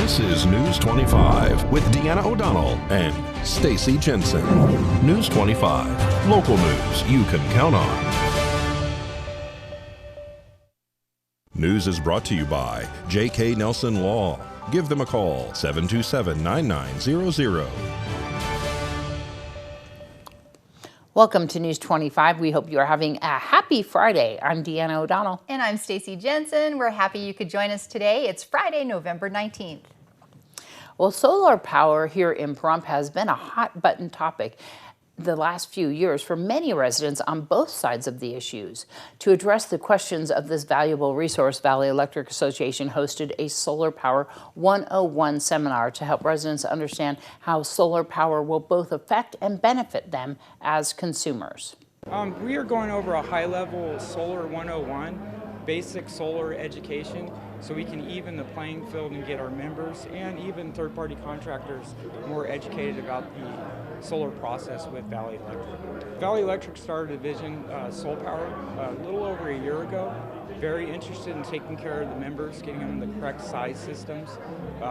This is News 25 with Deanna O'Donnell and Stacy Jensen. News 25, local news you can count on. News is brought to you by J.K. Nelson Law. Give them a call, 727-9900. Welcome to News 25. We hope you are having a happy Friday. I'm Deanna O'Donnell. And I'm Stacy Jensen. We're happy you could join us today. It's Friday, November 19th. Well, solar power here in Pahrump has been a hot button topic the last few years for many residents on both sides of the issues. To address the questions of this valuable resource, Valley Electric Association hosted a Solar Power 101 seminar to help residents understand how solar power will both affect and benefit them as consumers. We are going over a high-level Solar 101, basic solar education, so we can even the playing field and get our members and even third-party contractors more educated about the solar process with Valley Electric. Valley Electric started a division, Solar Power, a little over a year ago. Very interested in taking care of the members, getting them the correct size systems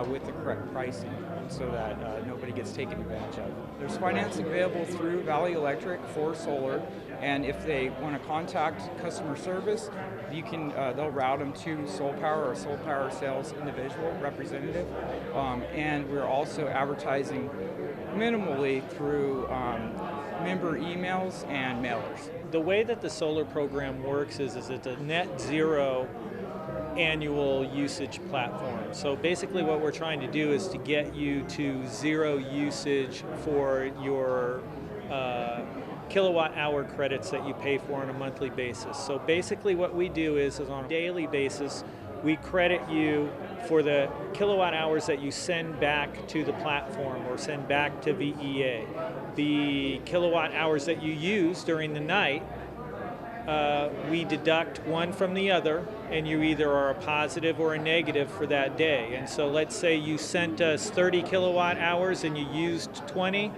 with the correct pricing so that nobody gets taken advantage of. There's financing available through Valley Electric for solar, and if they want to contact customer service, you can they'll route them to Solar Power or Solar Power sales individual representative, and we're also advertising minimally through member emails and mailers. The way that the solar program works is it's a net zero annual usage platform. So basically what we're trying to do is to get you to zero usage for your kilowatt hour credits that you pay for on a monthly basis. So basically what we do is on a daily basis, we credit you for the kilowatt hours that you send back to the platform or send back to VEA. The kilowatt hours that you use during the night, we deduct one from the other, and you either are a positive or a negative for that day. And so let's say you sent us 30 kilowatt hours and you used 20,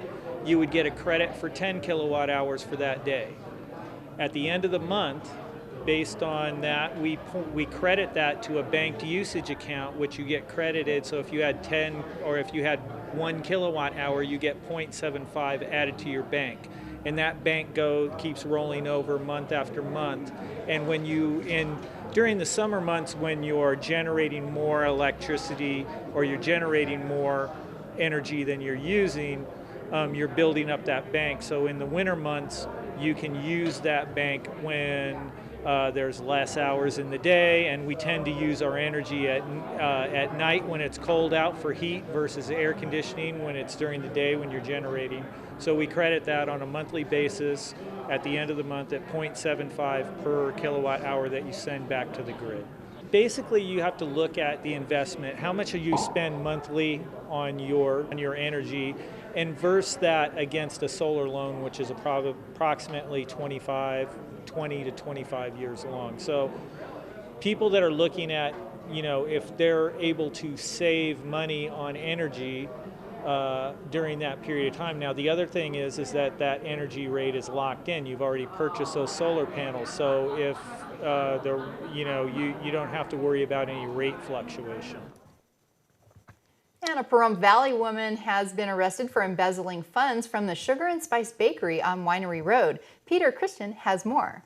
you would get a credit for 10 kilowatt hours for that day. At the end of the month, based on that, we credit that to a banked usage account, which you get credited. So if you had 10 or if you had 1 kilowatt hour, you get 0.75 added to your bank. And that bank keeps rolling over month after month. And when during the summer months when you're generating more electricity or you're generating more energy than you're using, you're building up that bank. So in the winter months, you can use that bank when there's less hours in the day, and we tend to use our energy at night when it's cold out for heat versus air conditioning when it's during the day when you're generating. So we credit that on a monthly basis at the end of the month at 0.75 per kilowatt hour that you send back to the grid. Basically, you have to look at the investment, how much you spend monthly on your energy, and verse that against a solar loan, which is approximately 20 to 25 years long. So people that are looking at, if they're able to save money on energy during that period of time. Now, the other thing is that energy rate is locked in. You've already purchased those solar panels, so if you don't have to worry about any rate fluctuation. And a Pahrump Valley woman has been arrested for embezzling funds from the Sugar and Spice Bakery on Winery Road. Peter Christian has more.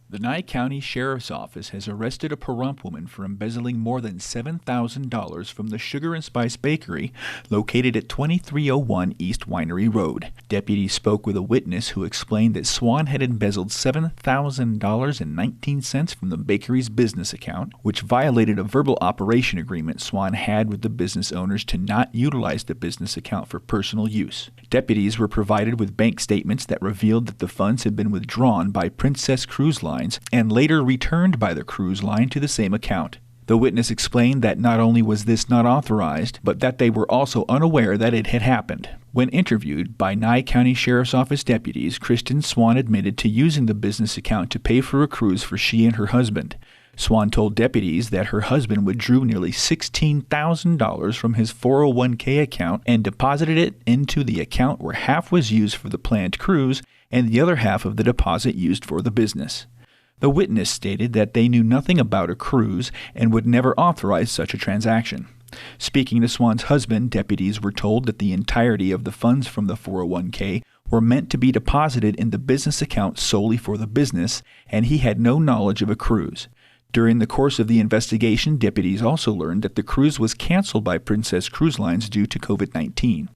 The Nye County Sheriff's Office has arrested a Pahrump woman for embezzling more than $7,000 from the Sugar and Spice Bakery located at 2301 East Winery Road. Deputies spoke with a witness who explained that Swan had embezzled $7,000.19 from the bakery's business account, which violated a verbal operation agreement Swan had with the business owners to not utilize the business account for personal use. Deputies were provided with bank statements that revealed that the funds had been withdrawn by Princess Cruise Line and later returned by the cruise line to the same account. The witness explained that not only was this not authorized, but that they were also unaware that it had happened. When interviewed by Nye County Sheriff's Office deputies, Kristen Swan admitted to using the business account to pay for a cruise for she and her husband. Swan told deputies that her husband withdrew nearly $16,000 from his 401k account and deposited it into the account where half was used for the planned cruise and the other half of the deposit used for the business. The witness stated that they knew nothing about a cruise and would never authorize such a transaction. Speaking to Swan's husband, deputies were told that the entirety of the funds from the 401k were meant to be deposited in the business account solely for the business, and he had no knowledge of a cruise. During the course of the investigation, deputies also learned that the cruise was canceled by Princess Cruise Lines due to COVID-19.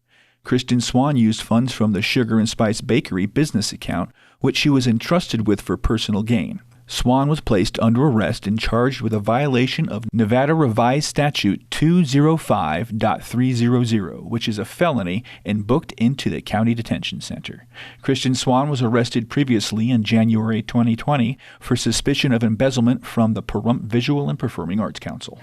Kristen Swan used funds from the Sugar and Spice Bakery business account, which she was entrusted with for personal gain. Swan was placed under arrest and charged with a violation of Nevada Revised Statute 205.300, which is a felony, and booked into the county detention center. Kristen Swan was arrested previously in January 2020 for suspicion of embezzlement from the Pahrump Visual and Performing Arts Council.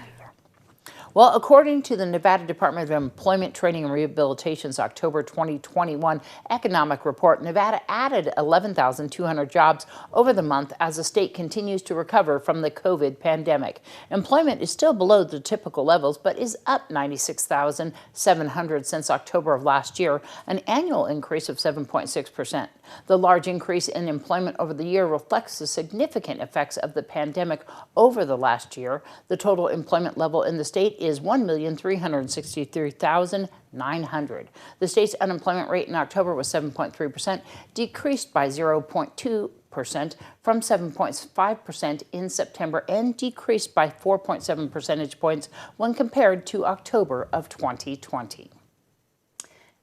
Well, according to the Nevada Department of Employment, Training, and Rehabilitation's October 2021 economic report, Nevada added 11,200 jobs over the month as the state continues to recover from the COVID pandemic. Employment is still below the typical levels, but is up 96,700 since October of last year, an annual increase of 7.6%. The large increase in employment over the year reflects the significant effects of the pandemic over the last year. The total employment level in the state is 1,363,900. The state's unemployment rate in October was 7.3%, decreased by 0.2% from 7.5% in September, and decreased by 4.7 percentage points when compared to October of 2020.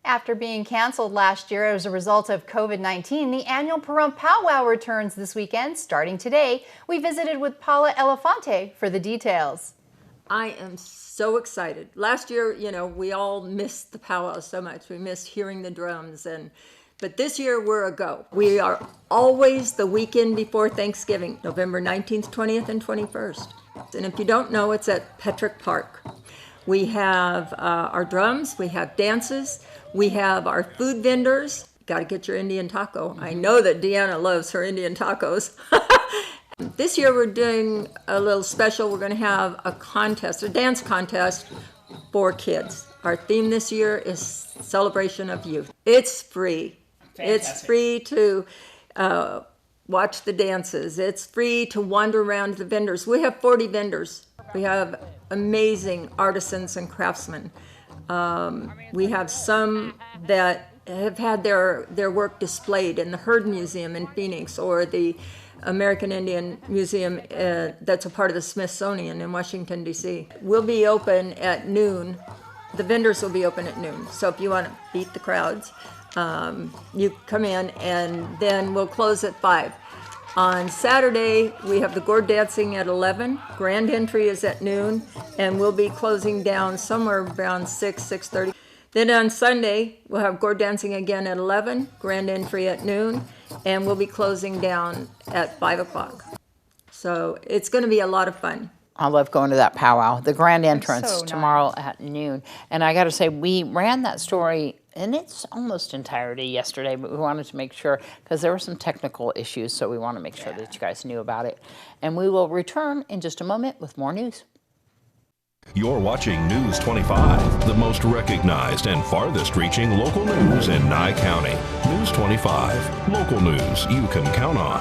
After being canceled last year as a result of COVID-19, the annual Pahrump powwow returns this weekend, starting today. We visited with Paula Elefante for the details. I am so excited. Last year, we all missed the powwow so much. We missed hearing the drums, but this year we're a go. We are always the weekend before Thanksgiving, November 19th, 20th, and 21st. And if you don't know, it's at Petrick Park. We have our drums, we have dances, we have our food vendors. Got to get your Indian taco. I know that Deanna loves her Indian tacos. This year we're doing a little special. We're going to have a contest, a dance contest for kids. Our theme this year is Celebration of Youth. It's free. Fantastic. It's free to watch the dances. It's free to wander around the vendors. We have 40 vendors. We have amazing artisans and craftsmen. We have some that have had their work displayed in the Heard Museum in Phoenix, or the American Indian Museum that's a part of the Smithsonian in Washington, D.C. We'll be open at noon. The vendors will be open at noon. So if you want to beat the crowds, you come in, and then we'll close at 5. On Saturday, we have the gourd dancing at 11. Grand entry is at noon, and we'll be closing down somewhere around 6:30. Then on Sunday, we'll have gourd dancing again at 11, grand entry at noon, and we'll be closing down at 5 o'clock. So it's going to be a lot of fun. I love going to that powwow. The grand entrance so tomorrow at noon. And I got to say, we ran that story in its almost entirety yesterday, but we wanted to make sure, because there were some technical issues, so we want to make sure that you guys knew about it. And we will return in just a moment with more news. You're watching News 25, the most recognized and farthest reaching local news in Nye County. News 25, local news you can count on.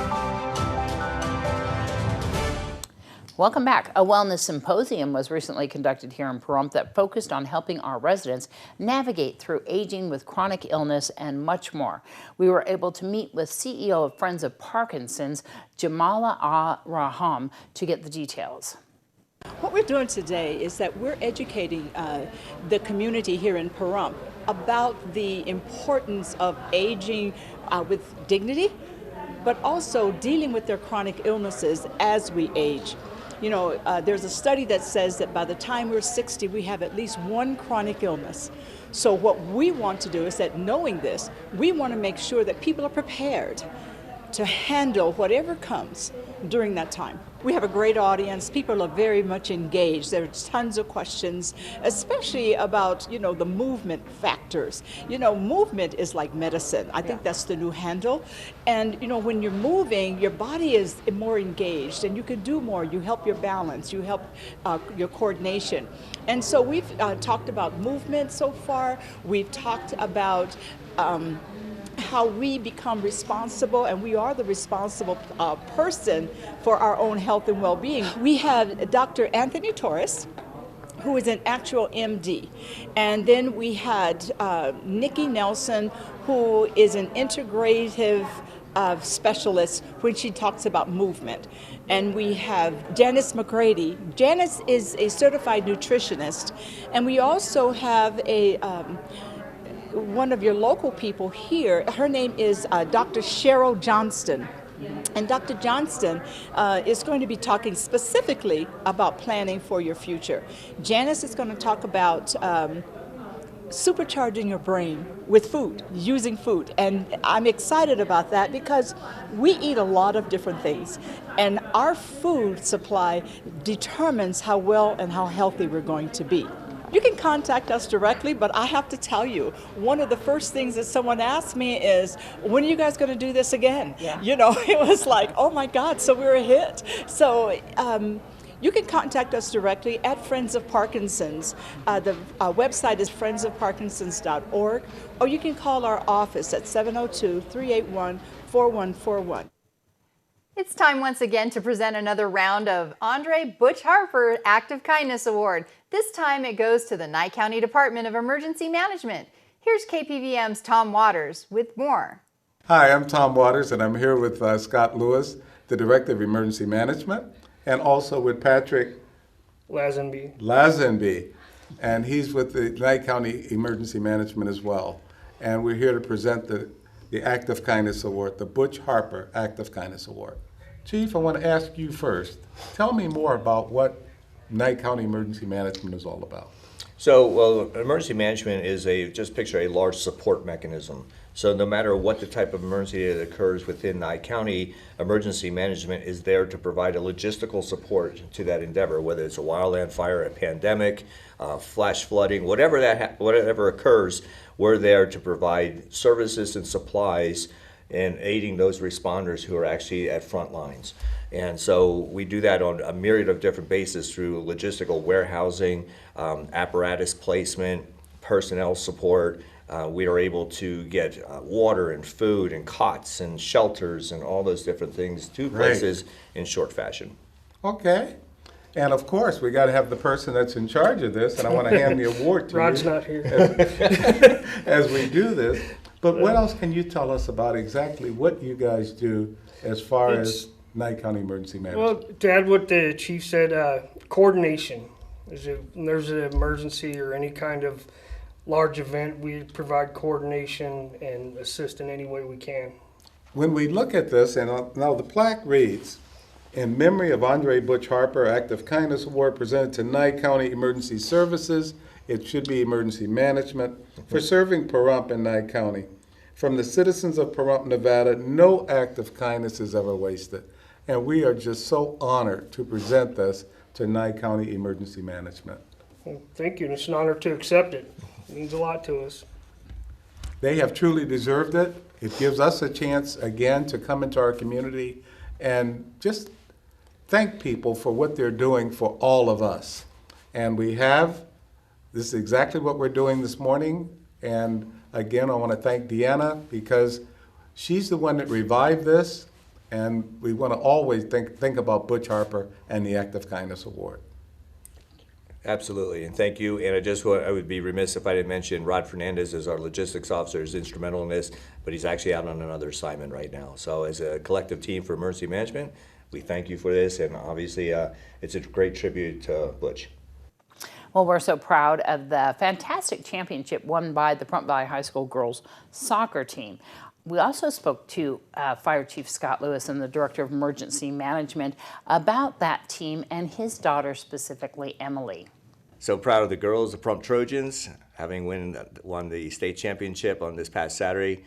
Welcome back. A wellness symposium was recently conducted here in Pahrump that focused on helping our residents navigate through aging with chronic illness and much more. We were able to meet with CEO of Friends of Parkinson's, Jamala Raham, to get the details. What we're doing today is that we're educating the community here in Pahrump about the importance of aging with dignity, but also dealing with their chronic illnesses as we age. There's a study that says that by the time we're 60, we have at least one chronic illness. So what we want to do is that, knowing this, we want to make sure that people are prepared to handle whatever comes during that time. We have a great audience. People are very much engaged. There are tons of questions, especially about, the movement factors. Movement is like medicine. I think that's the new handle. And, when you're moving, your body is more engaged and you can do more. You help your balance, you help your coordination. And so we've talked about movement so far. We've talked about how we become responsible, and we are the responsible person for our own health and well-being. We have Dr. Anthony Torres, who is an actual MD. And then we had Nikki Nelson, who is an integrative specialist when she talks about movement. And we have Janice McGrady. Janice is a certified nutritionist. And we also have a one of your local people here. Her name is Dr. Cheryl Johnston. And Dr. Johnston is going to be talking specifically about planning for your future. Janice is going to talk about supercharging your brain with food, using food. And I'm excited about that because we eat a lot of different things. And our food supply determines how well and how healthy we're going to be. You can contact us directly, but I have to tell you, one of the first things that someone asked me is, when are you guys going to do this again? Yeah. You know, it was like, oh my God, so we're a hit. So you can contact us directly at Friends of Parkinson's. The website is friendsofparkinsons.org, or you can call our office at 702-381-4141. It's time once again to present another round of Andre Butch Harper Act of Kindness Award. This time it goes to the Nye County Department of Emergency Management. Here's KPVM's Tom Waters with more. Hi, I'm Tom Waters, and I'm here with Scott Lewis, the Director of Emergency Management, and also with Patrick Lazenby, and he's with the Nye County Emergency Management as well. And we're here to present the Act of Kindness Award, the Butch Harper Act of Kindness Award. Chief, I want to ask you first, tell me more about what Nye County Emergency Management is all about. So, well, emergency management is just picture a large support mechanism. So no matter what the type of emergency that occurs within Nye County, emergency management is there to provide a logistical support to that endeavor, whether it's a wildland fire, a pandemic, flash flooding, whatever occurs, we're there to provide services and supplies and aiding those responders who are actually at front lines. And so we do that on a myriad of different bases through logistical warehousing, apparatus placement, personnel support. We are able to get water and food and cots and shelters and all those different things to places in short fashion. Okay. And of course, we got to have the person that's in charge of this, and I want to hand the award to Rod's you. not here. As we do this. But what else can you tell us about exactly what you guys do as far as Nye County Emergency Management? Well, to add what the chief said, coordination. When there's an emergency or any kind of large event, we provide coordination and assist in any way we can. When we look at this, and now the plaque reads, in memory of Andre Butch Harper, Act of Kindness Award presented to Nye County Emergency Services, it should be Emergency Management, for serving Pahrump and Nye County. From the citizens of Pahrump, Nevada, no act of kindness is ever wasted. And we are just so honored to present this to Nye County Emergency Management. Well, thank you, and it's an honor to accept it. It means a lot to us. They have truly deserved it. It gives us a chance again to come into our community and just thank people for what they're doing for all of us. And this is exactly what we're doing this morning. And again, I want to thank Deanna because she's the one that revived this. And we want to always think about Butch Harper and the Act of Kindness Award. Absolutely, and thank you. And I would be remiss if I didn't mention Rod Fernandez as our logistics officer is instrumental in this, but he's actually out on another assignment right now. So as a collective team for emergency management, we thank you for this, and obviously it's a great tribute to Butch. Well, we're so proud of the fantastic championship won by the Pahrump Valley High School girls soccer team. We also spoke to Fire Chief Scott Lewis and the Director of Emergency Management about that team and his daughter specifically, Emily. So proud of the girls, the Pahrump Trojans, having won the state championship on this past Saturday.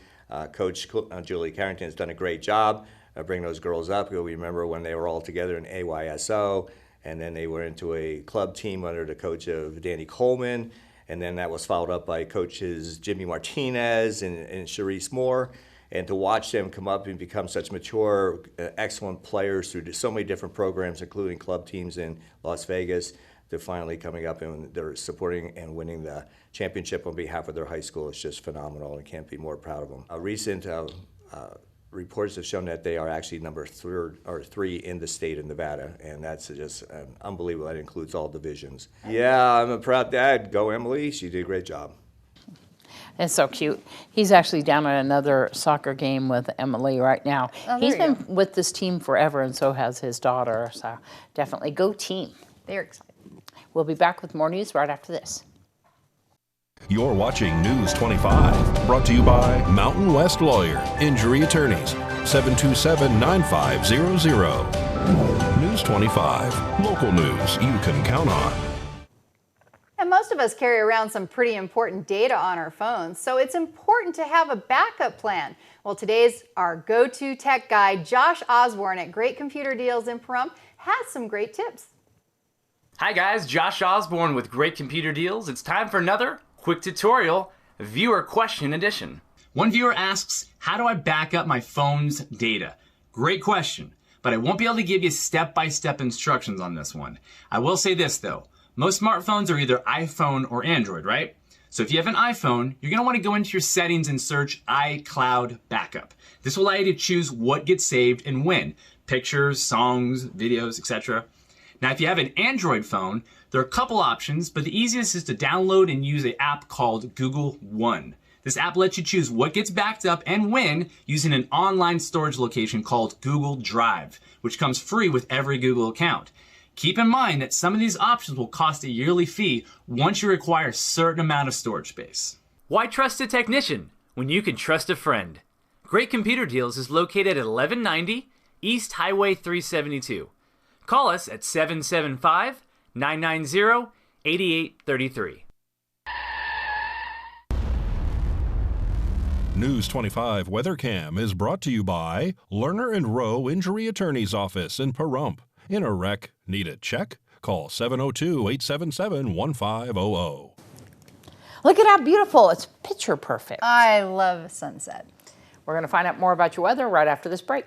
Coach Julie Carrington has done a great job of bringing those girls up. We remember when they were all together in AYSO, and then they were into a club team under the coach of Danny Coleman, and then that was followed up by coaches Jimmy Martinez and Sharice Moore. And to watch them come up and become such mature, excellent players through so many different programs, including club teams in Las Vegas, to finally coming up and they're supporting and winning the championship on behalf of their high school is just phenomenal. I can't be more proud of them. A recent reports have shown that they are actually number 3 in the state of Nevada, and that's just unbelievable. That includes all divisions. Yeah, I'm a proud dad. Go Emily, she did a great job. It's so cute. He's actually down at another soccer game with Emily right now. Oh, He's there you been with this team forever, and so has his daughter. So definitely go team. They're excited. We'll be back with more news right after this. You're watching News 25, brought to you by Mountain West Lawyer, Injury Attorneys, 727-9500. News 25, local news you can count on. And most of us carry around some pretty important data on our phones, so it's important to have a backup plan. Well, today's our go-to tech guy, Josh Osborne at Great Computer Deals in Pahrump, has some great tips. Hi guys, Josh Osborne with Great Computer Deals. It's time for another quick tutorial, viewer question edition. One viewer asks, how do I back up my phone's data? Great question, but I won't be able to give you step-by-step instructions on this one. I will say this though, most smartphones are either iPhone or Android, right? So if you have an iPhone, you're gonna wanna go into your settings and search iCloud Backup. This will allow you to choose what gets saved and when, pictures, songs, videos, etc. Now, if you have an Android phone, there are a couple options, but the easiest is to download and use an app called Google One. This app lets you choose what gets backed up and when using an online storage location called Google Drive, which comes free with every Google account. Keep in mind that some of these options will cost a yearly fee once you require a certain amount of storage space. Why trust a technician when you can trust a friend? Great Computer Deals is located at 1190 East Highway 372. Call us at 775-990-8833. News 25 WeatherCam is brought to you by Lerner and Rowe Injury Attorney's Office in Pahrump. In a wreck, need a check? Call 702-877-1500. Look at how beautiful. It's picture perfect. I love sunset. We're going to find out more about your weather right after this break.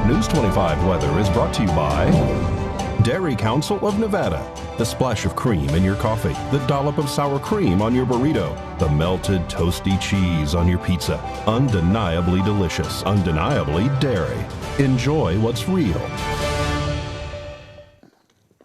News 25 weather is brought to you by Dairy Council of Nevada. The splash of cream in your coffee, the dollop of sour cream on your burrito, the melted toasty cheese on your pizza. Undeniably delicious, undeniably dairy. Enjoy what's real.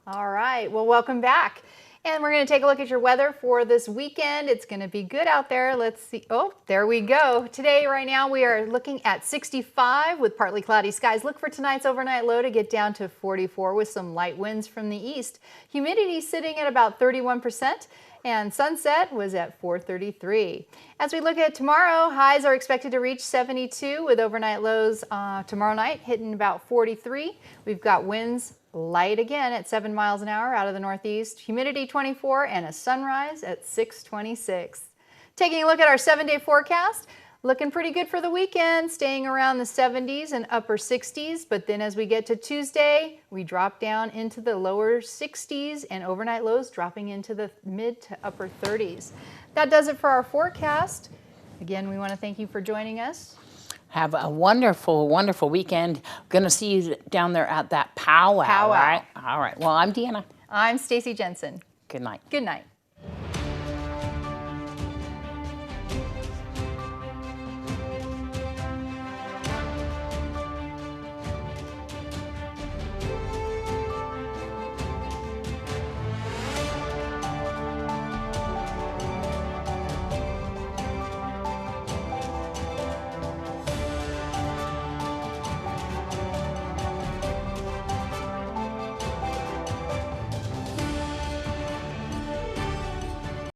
All right, well, welcome back. And we're going to take a look at your weather for this weekend. It's going to be good out there. Let's see. Oh, there we go. Today, right now, we are looking at 65 with partly cloudy skies. Look for tonight's overnight low to get down to 44 with some light winds from the east. Humidity sitting at about 31%. And sunset was at 4:33. As we look at tomorrow, highs are expected to reach 72 with overnight lows tomorrow night hitting about 43. We've got winds light again at 7 miles an hour out of the northeast, humidity 24, and a sunrise at 6:26. Taking a look at our 7-day forecast, looking pretty good for the weekend, staying around the 70s and upper 60s, but then as we get to Tuesday, we drop down into the lower 60s and overnight lows dropping into the mid to upper 30s. That does it for our forecast. Again, we want to thank you for joining us. Have a wonderful, wonderful weekend. Going to see you down there at that powwow. Powwow. Right? All right. Well, I'm Deanna. I'm Stacy Jensen. Good night. Good night.